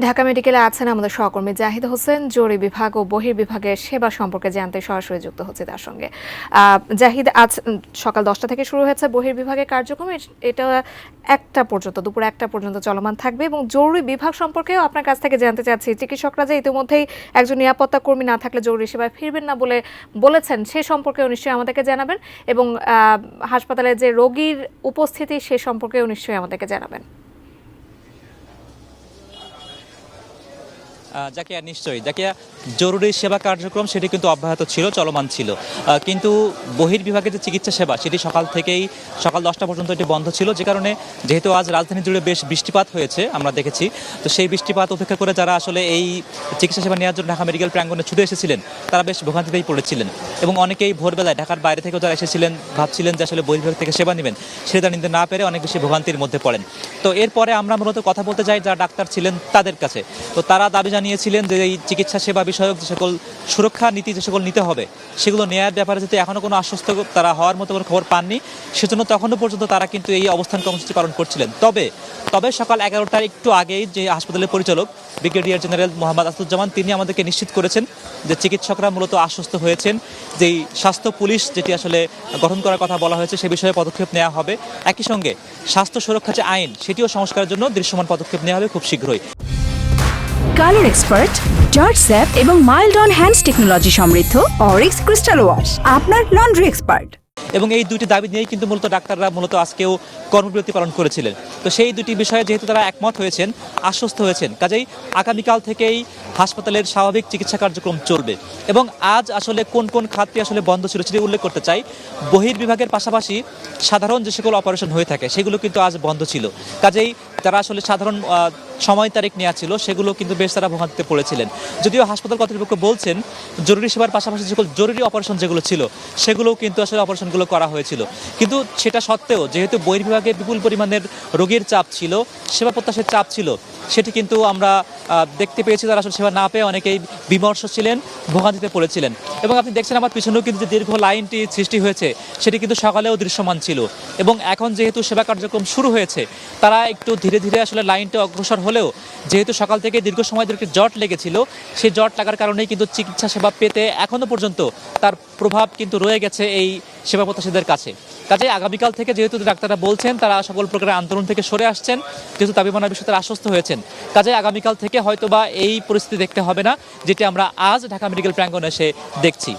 ঢাকা মেডিকেলে আছেন আমাদের সহকর্মী জাহিদ হোসেন। জরুরি বিভাগ ও বহির্বিভাগের সেবা সম্পর্কে জানতে সরাসরি যুক্ত হচ্ছে তার সঙ্গে। জাহিদ, আজ সকাল 10টা থেকে শুরু হয়েছে বহির্বিভাগের কার্যক্রম। এটা দুপুর 1টা পর্যন্ত চলমান থাকবে এবং জরুরি বিভাগ সম্পর্কেও আপনার কাছ থেকে জানতে চাচ্ছি, চিকিৎসকরা যে ইতিমধ্যেই একজন নিরাপত্তা কর্মী না থাকলে জরুরি সেবায় ফিরবেন না বলে বলেছেন, সে সম্পর্কেও নিশ্চয়ই আমাদেরকে জানাবেন এবং হাসপাতালে যে রোগীর উপস্থিতি সে সম্পর্কেও নিশ্চয়ই আমাদেরকে জানাবেন। জাকিয়া, নিশ্চয়ই জাকিয়া, জরুরি সেবা কার্যক্রম সেটি কিন্তু অব্যাহত ছিল, চলমান ছিল, কিন্তু বহির্বিভাগের যে চিকিৎসা সেবা সেটি সকাল 10টা পর্যন্ত এটি বন্ধ ছিল, যে কারণে যেহেতু আজ রাজধানী জুড়ে বেশ বৃষ্টিপাত হয়েছে আমরা দেখেছি, তো সেই বৃষ্টিপাত উপেক্ষা করে যারা আসলে এই চিকিৎসা সেবা নেওয়ার জন্য ঢাকা মেডিকেল প্রাঙ্গণে ছুটে এসেছিলেন তারা বেশ ভোগান্তিতেই পড়েছিলেন এবং অনেকেই ভোরবেলায় ঢাকার বাইরে থেকেও যারা এসেছিলেন ভাবছিলেন যে আসলে বহির্বিভাগ থেকে সেবা নেবেন, সেটা নিতে না পেরে অনেক বেশি ভোগান্তির মধ্যে পড়েন। তো এরপরে আমরা মূলত কথা বলতে যাই যারা ডাক্তার ছিলেন তাদের কাছে। তো তারা দাবি জানিয়েছিলেন যে এই চিকিৎসা সেবা বিষয়ক যে সকল সুরক্ষা নীতি যে সকল নিতে হবে সেগুলো নেয়ার ব্যাপারে যেহেতু এখনও কোনো আশ্বস্ত তারা হওয়ার মতো কোনো খবর পাননি, সেজন্য তখনও পর্যন্ত তারা কিন্তু এই অবস্থান কর্মসূচি পালন করছিলেন। তবে সকাল 11টার একটু আগেই যে হাসপাতালের পরিচালক ব্রিগেডিয়ার জেনারেল মোহাম্মদ আসাদুজ্জামান তিনি আমাদেরকে নিশ্চিত করেছেন যে চিকিৎসকরা মূলত আশ্বস্ত হয়েছেন যে স্বাস্থ্য পুলিশ যেটি আসলে গঠন করার কথা বলা হয়েছে সে বিষয়ে পদক্ষেপ নেওয়া হবে। একই সঙ্গে স্বাস্থ্য সুরক্ষা যে আইন সেটিও সংস্কারের জন্য দৃশ্যমান পদক্ষেপ নেওয়া হবে খুব শীঘ্রই। কালার এক্সপার্ট, জর্জ স্যাপ এবং মাইল্ড অন হ্যান্ডস টেকনোলজি সমৃদ্ধ অরিক্স ক্রিস্টাল ওয়াশ আপনার লন্ড্রি এক্সপার্ট। এবং এই দুটি দাবি নিয়েই কিন্তু মূলত ডাক্তাররা মূলত আজকেও কর্মবিরতি পালন করেছিলেন। তো সেই দুটি বিষয়ে যেহেতু তারা একমত হয়েছেন, আশ্বস্ত হয়েছেন, কাজেই আগামীকাল থেকেই হাসপাতালের স্বাভাবিক চিকিৎসা কার্যক্রম চলবে। এবং আজ আসলে কোন কোন খাতটি আসলে বন্ধ ছিল সেটি উল্লেখ করতে চাই। বহির্বিভাগের পাশাপাশি সাধারণ যে সকল অপারেশন হয়ে থাকে সেগুলো কিন্তু আজ বন্ধ ছিল, কাজেই যারা আসলে সাধারণ সময় তারিখ নেওয়া ছিল সেগুলো কিন্তু বেশ তারা ভোগান্তিতে পড়েছিলেন। যদিও হাসপাতাল কর্তৃপক্ষ বলছেন জরুরি সেবার পাশাপাশি যে সকল জরুরি অপারেশন যেগুলো ছিল সেগুলোও কিন্তু আসলে অপারেশনগুলো করা হয়েছিল, কিন্তু সেটা সত্ত্বেও যেহেতু বহির্বিভাগে বিপুল পরিমাণের রোগীর চাপ ছিল, সেবা প্রত্যাশের চাপ ছিল, সেটি কিন্তু আমরা দেখতে পেয়েছি তারা আসলে সেবা না পেয়ে অনেকেই বিমর্ষ ছিলেন, ভোগান্তিতে পড়েছিলেন। এবং আপনি দেখছেন আমার পিছনেও কিন্তু যে দীর্ঘ লাইনটি সৃষ্টি হয়েছে সেটি কিন্তু সকালেও দৃশ্যমান ছিল। এবং এখন যেহেতু সেবা কার্যক্রম শুরু হয়েছে তারা একটু ধীরে ধীরে আসলে লাইনটা অগ্রসর হলেও যেহেতু সকাল থেকে দীর্ঘ সময় ধরে একটি জট লেগেছিল, সেই জট লাগার কারণেই কিন্তু চিকিৎসা সেবা পেতে এখনও পর্যন্ত তার প্রভাব কিন্তু রয়ে গেছে এই সেবা প্রত্যাশীদের কাছে। কাজে আগামীকাল থেকে যেহেতু ডাক্তাররা বলছেন তারা সকল প্রকারের আন্দোলন থেকে সরে আসছেন, যেহেতু দাবি মানার বিষয়ে তারা আশ্বস্ত হয়েছেন, কাজে আগামীকাল থেকে হয়তোবা এই পরিস্থিতি দেখতে হবে না যেটি আমরা আজ ঢাকা মেডিকেল প্রাঙ্গণে এসে দেখছি।